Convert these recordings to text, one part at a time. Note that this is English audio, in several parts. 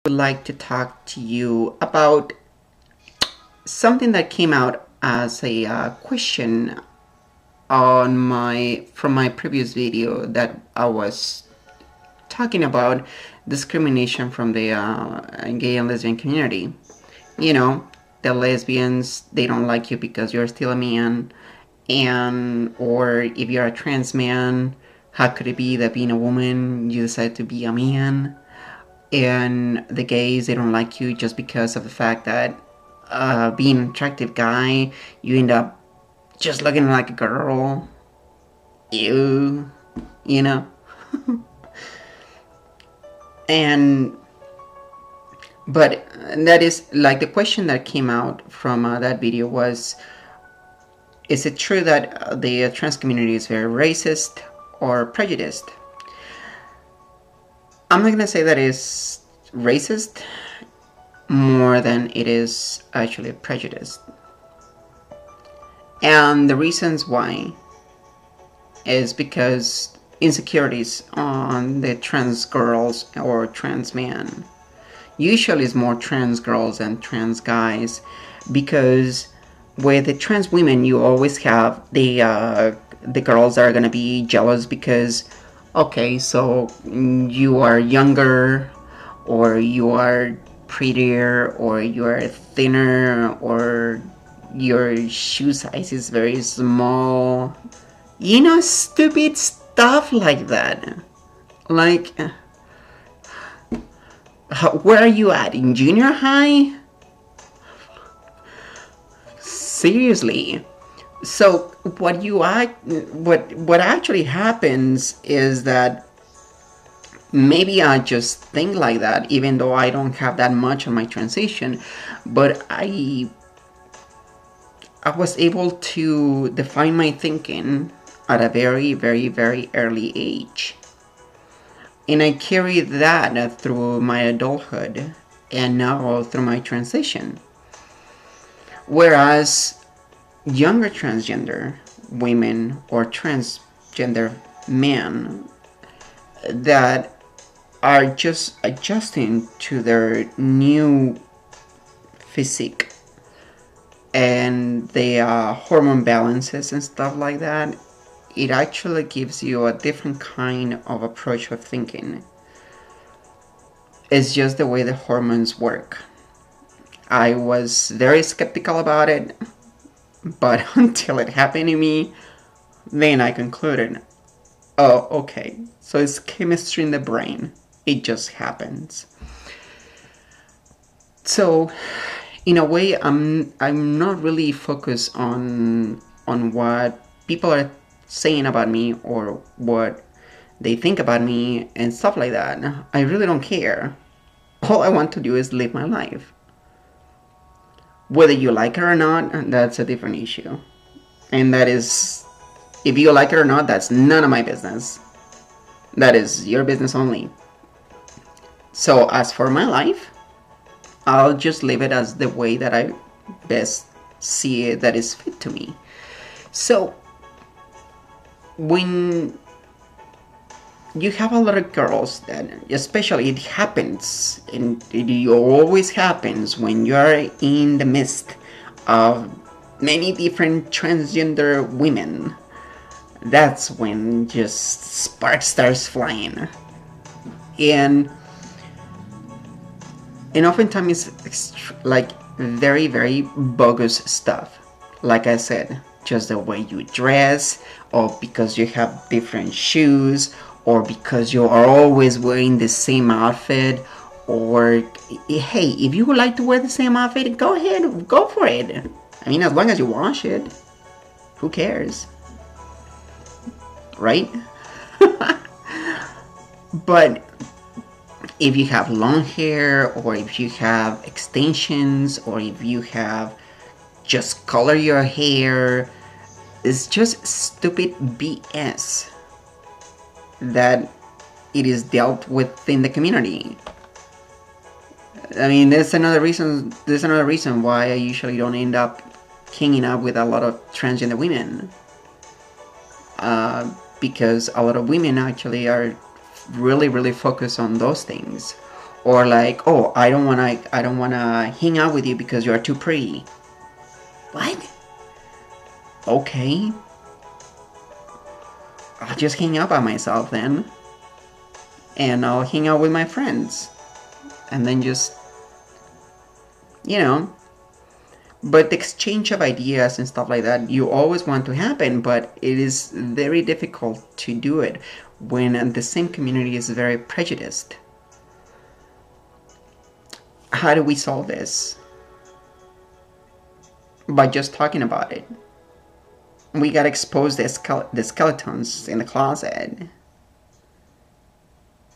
would like to talk to you about something that came out as a question on from my previous video that I was talking about discrimination from the gay and lesbian community. You know, the lesbians, they don't like you because you're still a man, and or if you're a trans man, how could it be that being a woman you decide to be a man? And the gays, they don't like you just because of the fact that being an attractive guy, you end up just looking like a girl. Ew, you know? and but that is like the question that came out from that video was, is it true that the trans community is very racist or prejudiced? I'm not gonna say that it's racist more than it is actually prejudiced. And the reasons why is because insecurities on the trans girls or trans men. Usually it's more trans girls than trans guys, because with the trans women you always have the girls that are gonna be jealous because, okay, so you are younger, or you are prettier, or you are thinner, or your shoe size is very small. You know, stupid stuff like that. Like, where are you at? In junior high? Seriously. So what actually happens is that maybe I just think like that, even though I don't have that much on my transition, but I was able to define my thinking at a very, very, very early age. And I carried that through my adulthood and now through my transition. Whereas younger transgender women or transgender men that are just adjusting to their new physique and the hormone balances and stuff like that, it actually gives you a different kind of approach of thinking. It's just the way the hormones work. I was very skeptical about it, but until it happened to me, then I concluded, oh, okay, so it's chemistry in the brain. It just happens. So, in a way, I'm not really focused on what people are saying about me or what they think about me and stuff like that. I really don't care. All I want to do is live my life. Whether you like it or not, that's a different issue. And that is, if you like it or not, that's none of my business. That is your business only. So as for my life, I'll just live it as the way that I best see it, that is fit to me. So when you have a lot of girls, that especially it happens, and it always happens when you are in the midst of many different transgender women, that's when just spark starts flying. And oftentimes it's like very, very bogus stuff. Like I said, just the way you dress, or because you have different shoes, or because you are always wearing the same outfit, or hey, if you would like to wear the same outfit, go ahead, go for it. I mean, as long as you wash it, who cares? Right? But if you have long hair, or if you have extensions, or if you have just color your hair, it's just stupid BS that it is dealt with in the community. I mean, there's another reason why I usually don't end up hanging out with a lot of transgender women, because a lot of women actually are really, really focused on those things, Or like, oh, I don't wanna hang out with you because you are too pretty. What? Okay, I'll just hang out by myself then, and I'll hang out with my friends, and then just, you know. But the exchange of ideas and stuff like that, you always want to happen, but it is very difficult to do it when the same community is very prejudiced. How do we solve this? By just talking about it. We gotta expose the skeletons in the closet.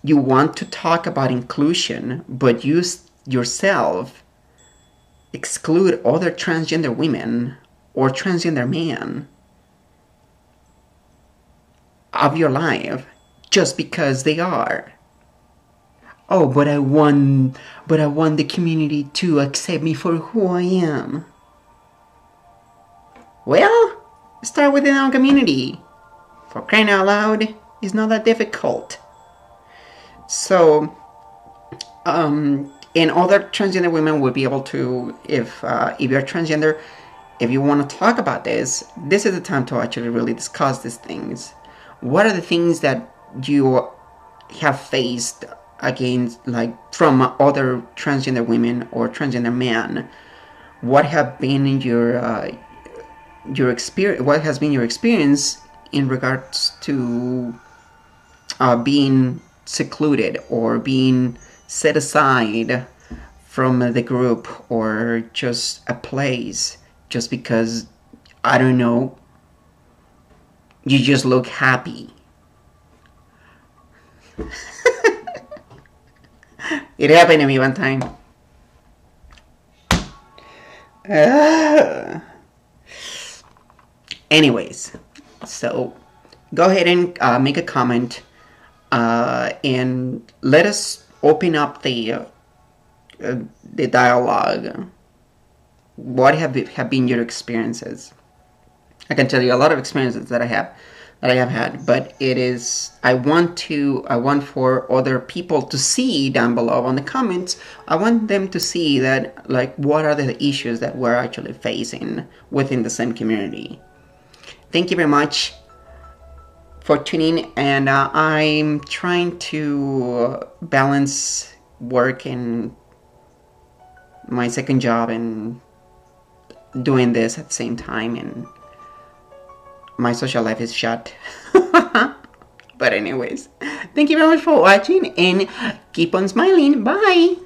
You want to talk about inclusion, but you yourself exclude other transgender women or transgender men of your life just because they are. Oh, but I want the community to accept me for who I am. Well, start within our community. For crying out loud, it's not that difficult. So, and other transgender women will be able to, if you're transgender, if you want to talk about this is the time to actually really discuss these things. What are the things that you have faced against, like, from other transgender women or transgender men? What have been your experience? What has been your experience in regards to being secluded or being set aside from the group or just a place just because, I don't know, you just look happy? It happened to me one time. Anyways, so go ahead and make a comment and let us open up the dialogue. What have been your experiences? I can tell you a lot of experiences that I have had, but it is, I want for other people to see down below on the comments. I want them to see that, like, what are the issues that we're actually facing within the same community. Thank you very much for tuning, and I'm trying to balance work and my second job and doing this at the same time, and my social life is shut. But anyways, thank you very much for watching, and keep on smiling. Bye.